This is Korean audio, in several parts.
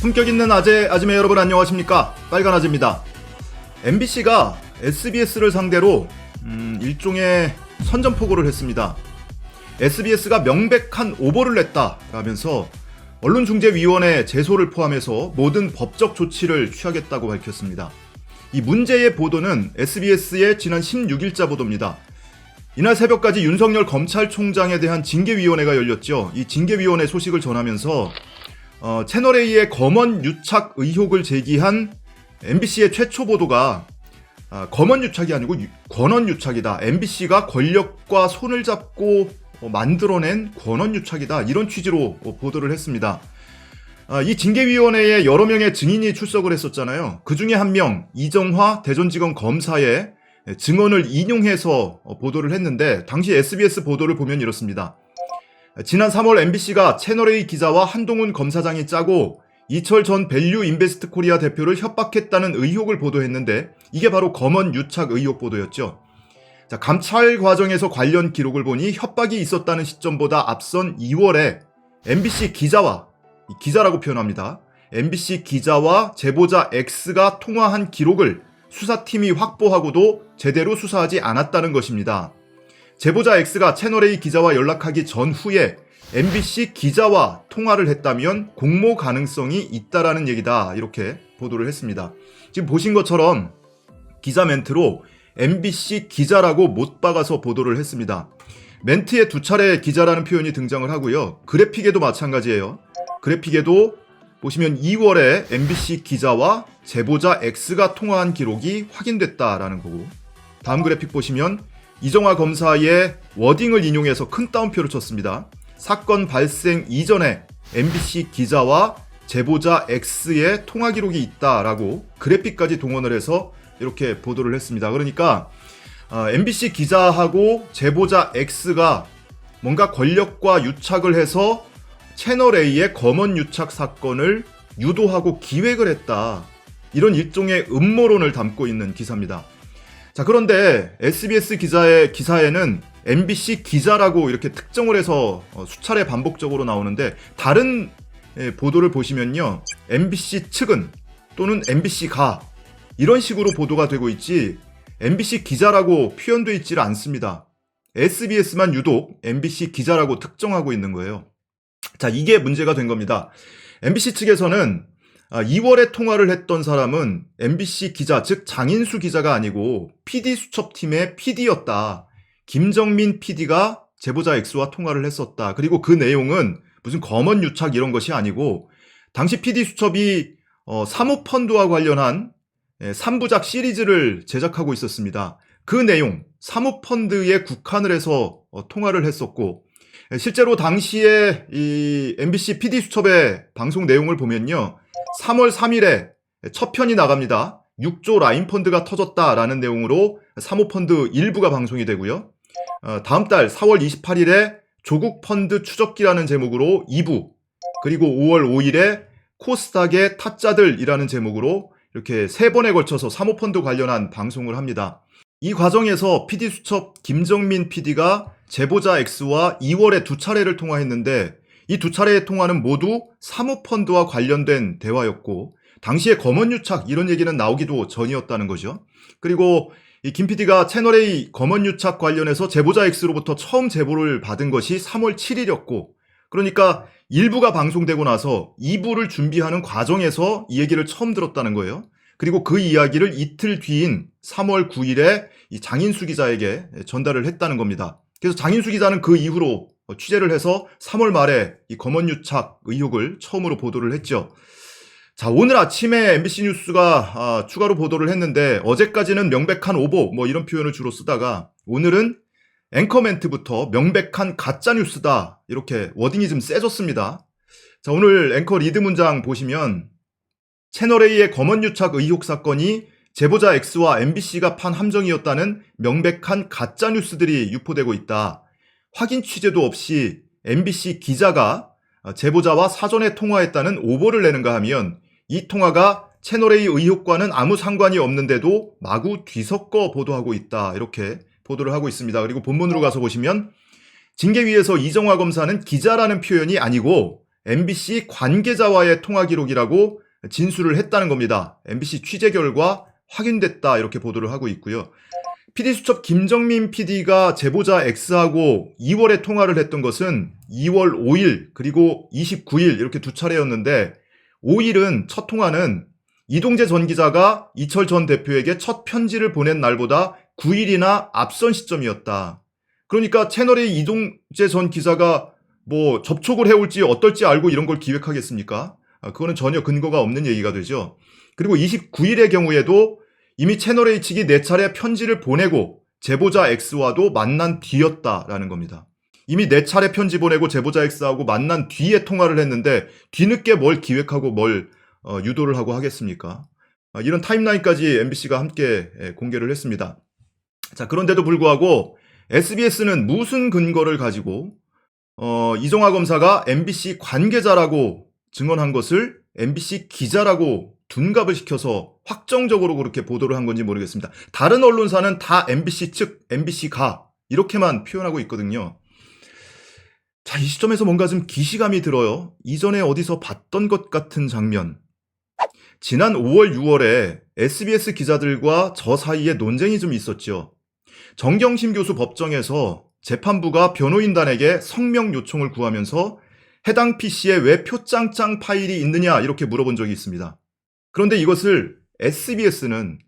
품격 있는 아재매 여러분 안녕하십니까? 빨간아재입니다. MBC가 SBS를 상대로 일종의 선전포고를 했습니다. SBS가 명백한 오보를 냈다라면서 언론중재위원회 제소를 포함해서 모든 법적 조치를 취하겠다고 밝혔습니다. 이 문제의 보도는 SBS의 지난 16일자 보도입니다. 이날 새벽까지 윤석열 검찰총장에 대한 징계위원회가 열렸죠. 이 징계위원회 소식을 전하면서 채널A의 검언 유착 의혹을 제기한 MBC의 최초 보도가 검언 유착이 아니고 권언 유착이다. MBC가 권력과 손을 잡고 만들어낸 권언 유착이다. 이런 취지로 보도를 했습니다. 이 징계위원회에 여러 명의 증인이 출석을 했었잖아요. 그 중에 한 명 이정화 대전지검 검사의 증언을 인용해서 보도를 했는데 당시 SBS 보도를 보면 이렇습니다. 지난 3월 MBC가 채널A 기자와 한동훈 검사장이 짜고 이철 전 밸류 인베스트 코리아 대표를 협박했다는 의혹을 보도했는데 이게 바로 검언 유착 의혹 보도였죠. 자, 감찰 과정에서 관련 기록을 보니 협박이 있었다는 시점보다 앞선 2월에 MBC 기자와, 기자라고 표현합니다. MBC 기자와 제보자 X가 통화한 기록을 수사팀이 확보하고도 제대로 수사하지 않았다는 것입니다. 제보자 X가 채널A 기자와 연락하기 전후에 MBC 기자와 통화를 했다면 공모 가능성이 있다라는 얘기다. 이렇게 보도를 했습니다. 지금 보신 것처럼 기자 멘트로 MBC 기자라고 못 박아서 보도를 했습니다. 멘트에 두 차례 기자라는 표현이 등장을 하고요. 그래픽에도 마찬가지예요. 그래픽에도 보시면 2월에 MBC 기자와 제보자 X가 통화한 기록이 확인됐다라는 거고, 다음 그래픽 보시면 이정화 검사의 워딩을 인용해서 큰 따옴표를 쳤습니다. 사건 발생 이전에 MBC 기자와 제보자 X의 통화 기록이 있다라고 그래픽까지 동원을 해서 이렇게 보도를 했습니다. 그러니까 MBC 기자하고 제보자 X가 뭔가 권력과 유착을 해서 채널A의 검언 유착 사건을 유도하고 기획을 했다. 이런 일종의 음모론을 담고 있는 기사입니다. 자, 그런데 SBS 기자의 기사에는 MBC 기자라고 이렇게 특정을 해서 수차례 반복적으로 나오는데 다른 보도를 보시면요. MBC 측은 또는 MBC가 이런 식으로 보도가 되고 있지 MBC 기자라고 표현되어 있지를 않습니다. SBS만 유독 MBC 기자라고 특정하고 있는 거예요. 자, 이게 문제가 된 겁니다. MBC 측에서는 2월에 통화를 했던 사람은 MBC 기자, 즉 장인수 기자가 아니고 PD 수첩팀의 PD였다. 김정민 PD가 제보자 X와 통화를 했었다. 그리고 그 내용은 무슨 검언 유착 이런 것이 아니고 당시 PD 수첩이 사모펀드와 관련한 3부작 시리즈를 제작하고 있었습니다. 그 내용, 사모펀드에 국한을 해서 통화를 했었고, 실제로 당시에 이 MBC PD 수첩의 방송 내용을 보면요. 3월 3일에 첫 편이 나갑니다. 6조 라인펀드가 터졌다라는 내용으로 사모펀드 일부가 방송이 되고요. 다음 달 4월 28일에 조국펀드 추적기라는 제목으로 2부, 그리고 5월 5일에 코스닥의 타짜들이라는 제목으로 이렇게 3번에 걸쳐서 사모펀드 관련한 방송을 합니다. 이 과정에서 PD수첩 김정민 PD가 제보자 X와 2월에 두 차례를 통화했는데 이 두 차례의 통화는 모두 사모펀드와 관련된 대화였고 당시에 검언유착 이런 얘기는 나오기도 전이었다는 거죠. 그리고 이 김 PD가 채널A 검언유착 관련해서 제보자 X로부터 처음 제보를 받은 것이 3월 7일이었고 그러니까 1부가 방송되고 나서 2부를 준비하는 과정에서 이 얘기를 처음 들었다는 거예요. 그리고 그 이야기를 이틀 뒤인 3월 9일에 이 장인수 기자에게 전달을 했다는 겁니다. 그래서 장인수 기자는 그 이후로 취재를 해서 3월 말에 이 검언유착 의혹을 처음으로 보도를 했죠. 자, 오늘 아침에 MBC 뉴스가 추가로 보도를 했는데 어제까지는 명백한 오보 뭐 이런 표현을 주로 쓰다가 오늘은 앵커 멘트부터 명백한 가짜뉴스다 이렇게 워딩이 좀 세졌습니다. 자, 오늘 앵커 리드 문장 보시면 채널A의 검언유착 의혹 사건이 제보자 X와 MBC가 판 함정이었다는 명백한 가짜뉴스들이 유포되고 있다. 확인 취재도 없이 MBC 기자가 제보자와 사전에 통화했다는 오보를 내는가 하면 이 통화가 채널A 의혹과는 아무 상관이 없는데도 마구 뒤섞어 보도하고 있다. 이렇게 보도를 하고 있습니다. 그리고 본문으로 가서 보시면 징계위에서 이정화 검사는 기자라는 표현이 아니고 MBC 관계자와의 통화 기록이라고 진술을 했다는 겁니다. MBC 취재 결과 확인됐다 이렇게 보도를 하고 있고요. PD수첩 김정민 PD가 제보자 X하고 2월에 통화를 했던 것은 2월 5일 그리고 29일 이렇게 두 차례였는데 5일은 첫 통화는 이동재 전 기자가 이철 전 대표에게 첫 편지를 보낸 날보다 9일이나 앞선 시점이었다. 그러니까 채널A 이동재 전 기자가 뭐 접촉을 해올지 어떨지 알고 이런 걸 기획하겠습니까? 그거는 전혀 근거가 없는 얘기가 되죠. 그리고 29일의 경우에도 이미 채널A 측이 4차례 편지를 보내고 제보자 X와도 만난 뒤였다라는 겁니다. 이미 4차례 편지 보내고 제보자 X하고 만난 뒤에 통화를 했는데 뒤늦게 뭘 기획하고 뭘 유도를 하고 하겠습니까? 이런 타임라인까지 MBC가 함께 공개를 했습니다. 자, 그런데도 불구하고 SBS는 무슨 근거를 가지고 이종하 검사가 MBC 관계자라고 증언한 것을 MBC 기자라고 둔갑을 시켜서 확정적으로 그렇게 보도를 한 건지 모르겠습니다. 다른 언론사는 다 MBC 측, MBC가 이렇게만 표현하고 있거든요. 자, 이 시점에서 뭔가 좀 기시감이 들어요. 이전에 어디서 봤던 것 같은 장면. 지난 5월, 6월에 SBS 기자들과 저 사이에 논쟁이 좀 있었죠. 정경심 교수 법정에서 재판부가 변호인단에게 성명 요청을 구하면서 해당 PC에 왜 표창장 파일이 있느냐 이렇게 물어본 적이 있습니다. 그런데 이것을 SBS는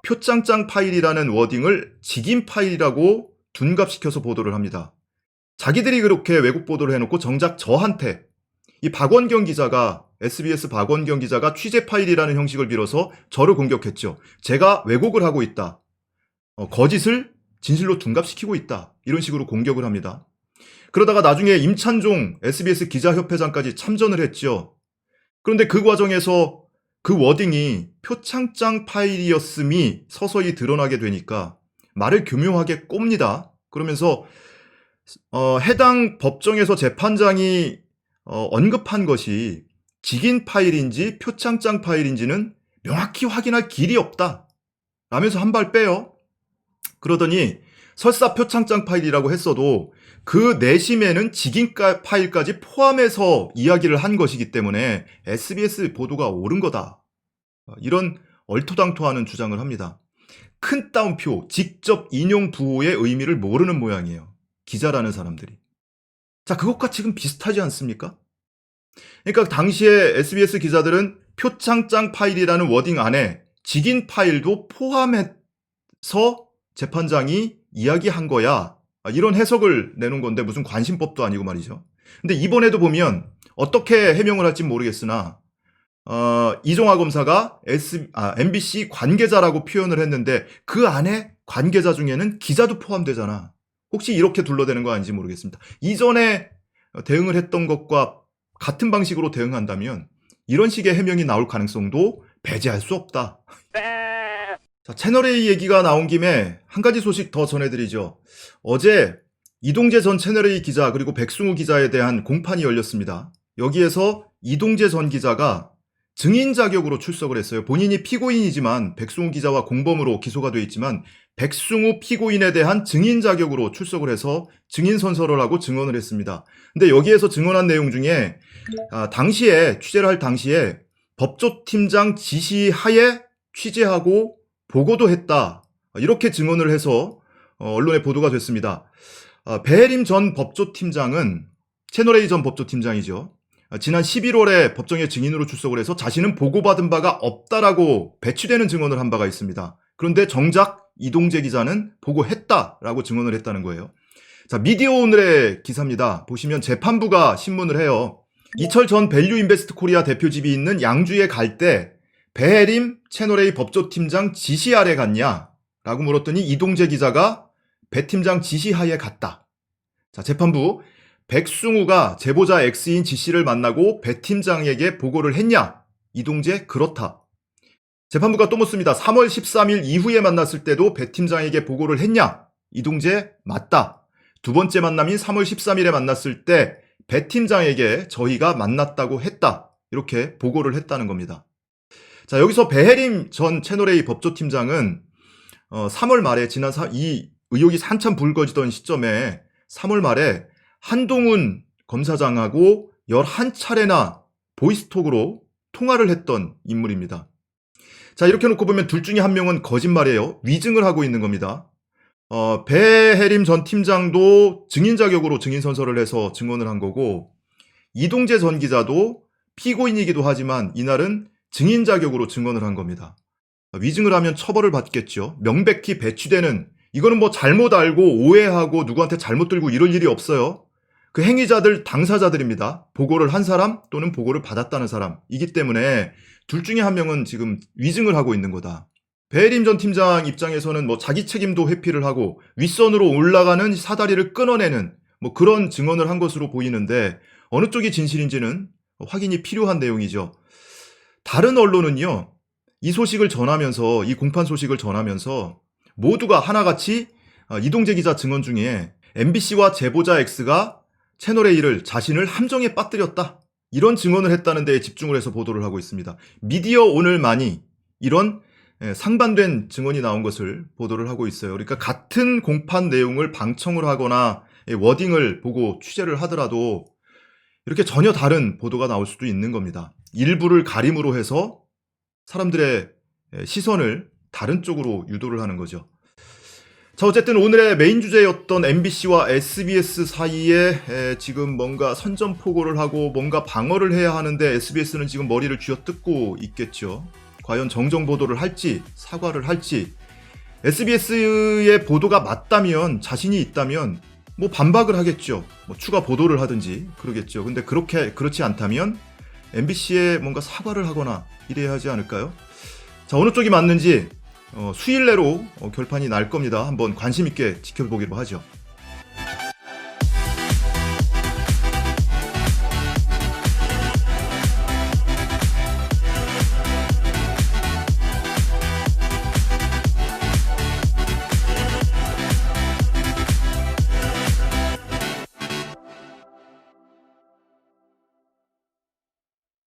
표창장 파일이라는 워딩을 직인 파일이라고 둔갑시켜서 보도를 합니다. 자기들이 그렇게 왜곡 보도를 해놓고 정작 저한테 이 박원경 기자가 SBS 박원경 기자가 취재 파일이라는 형식을 빌어서 저를 공격했죠. 제가 왜곡을 하고 있다. 거짓을 진실로 둔갑시키고 있다. 이런 식으로 공격을 합니다. 그러다가 나중에 임찬종 SBS 기자협회장까지 참전을 했죠. 그런데 그 과정에서 그 워딩이 표창장 파일이었음이 서서히 드러나게 되니까 말을 교묘하게 꼽니다. 그러면서 해당 법정에서 재판장이 언급한 것이 직인 파일인지 표창장 파일인지는 명확히 확인할 길이 없다 라면서 한 발 빼요. 그러더니 설사 표창장 파일이라고 했어도 그 내심에는 직인 파일까지 포함해서 이야기를 한 것이기 때문에 SBS 보도가 옳은 거다. 이런 얼토당토하는 주장을 합니다. 큰 따옴표, 직접 인용 부호의 의미를 모르는 모양이에요. 기자라는 사람들이. 자, 그것과 지금 비슷하지 않습니까? 그러니까 당시에 SBS 기자들은 표창장 파일이라는 워딩 안에 직인 파일도 포함해서 재판장이 이야기한 거야. 이런 해석을 내놓은 건데 무슨 관심법도 아니고 말이죠. 근데 이번에도 보면 어떻게 해명을 할지 모르겠으나 이종하 검사가 MBC 관계자라고 표현을 했는데 그 안에 관계자 중에는 기자도 포함되잖아. 혹시 이렇게 둘러대는 거 아닌지 모르겠습니다. 이전에 대응을 했던 것과 같은 방식으로 대응한다면 이런 식의 해명이 나올 가능성도 배제할 수 없다. 자, 채널A 얘기가 나온 김에 한 가지 소식 더 전해드리죠. 어제 이동재 전 채널A 기자 그리고 백승우 기자에 대한 공판이 열렸습니다. 여기에서 이동재 전 기자가 증인 자격으로 출석을 했어요. 본인이 피고인이지만 백승우 기자와 공범으로 기소가 돼 있지만 백승우 피고인에 대한 증인 자격으로 출석을 해서 증인 선서를 하고 증언을 했습니다. 근데 여기에서 증언한 내용 중에 당시에 취재를 할 당시에 법조팀장 지시하에 취재하고 보고도 했다. 이렇게 증언을 해서 언론에 보도가 됐습니다. 배혜림 전 법조팀장은 채널A 전 법조팀장이죠. 지난 11월에 법정에 증인으로 출석을 해서 자신은 보고받은 바가 없다라고 배치되는 증언을 한 바가 있습니다. 그런데 정작 이동재 기자는 보고했다라고 증언을 했다는 거예요. 자, 미디어 오늘의 기사입니다. 보시면 재판부가 신문을 해요. 이철 전 밸류인베스트 코리아 대표집이 있는 양주에 갈 때 배혜림 채널A 법조팀장 지시 아래 갔냐? 라고 물었더니 이동재 기자가 배 팀장 지시하에 갔다. 자, 재판부 백승우가 제보자 X인 지씨를 만나고 배 팀장에게 보고를 했냐? 이동재 그렇다. 재판부가 또 묻습니다. 3월 13일 이후에 만났을 때도 배 팀장에게 보고를 했냐? 이동재 맞다. 두 번째 만남인 3월 13일에 만났을 때 배 팀장에게 저희가 만났다고 했다. 이렇게 보고를 했다는 겁니다. 자, 여기서 배혜림 전 채널A 법조팀장은 3월 말에 이 의혹이 한참 불거지던 시점에 3월 말에 한동훈 검사장하고 11차례나 보이스톡으로 통화를 했던 인물입니다. 자, 이렇게 놓고 보면 둘 중에 한 명은 거짓말이에요. 위증을 하고 있는 겁니다. 배혜림 전 팀장도 증인 자격으로 증인 선서를 해서 증언을 한 거고, 이동재 전 기자도 피고인이기도 하지만 이날은 증인 자격으로 증언을 한 겁니다. 위증을 하면 처벌을 받겠죠. 명백히 배치되는, 이거는 뭐 잘못 알고 오해하고 누구한테 잘못 들고 이럴 일이 없어요. 그 행위자들 당사자들입니다. 보고를 한 사람 또는 보고를 받았다는 사람이기 때문에 둘 중에 한 명은 지금 위증을 하고 있는 거다. 배혜림 전 팀장 입장에서는 뭐 자기 책임도 회피를 하고 윗선으로 올라가는 사다리를 끊어내는 뭐 그런 증언을 한 것으로 보이는데, 어느 쪽이 진실인지는 확인이 필요한 내용이죠. 다른 언론은요, 이 소식을 전하면서, 이 공판 소식을 전하면서 모두가 하나같이 이동재 기자 증언 중에 MBC와 제보자 X가 채널A를 자신을 함정에 빠뜨렸다, 이런 증언을 했다는 데에 집중을 해서 보도를 하고 있습니다. 미디어 오늘만이 이런 상반된 증언이 나온 것을 보도를 하고 있어요. 그러니까 같은 공판 내용을 방청을 하거나 워딩을 보고 취재를 하더라도 이렇게 전혀 다른 보도가 나올 수도 있는 겁니다. 일부를 가림으로 해서 사람들의 시선을 다른 쪽으로 유도를 하는 거죠. 자, 어쨌든 오늘의 메인 주제였던 MBC와 SBS 사이에 지금 뭔가 선전포고를 하고 뭔가 방어를 해야 하는데 SBS는 지금 머리를 쥐어뜯고 있겠죠. 과연 정정 보도를 할지 사과를 할지, SBS의 보도가 맞다면, 자신이 있다면 뭐 반박을 하겠죠. 뭐 추가 보도를 하든지 그러겠죠. 근데 그렇지 않다면 MBC에 뭔가 사과를 하거나 이래야 하지 않을까요? 자, 어느 쪽이 맞는지 수일 내로 결판이 날 겁니다. 한번 관심 있게 지켜보기로 하죠.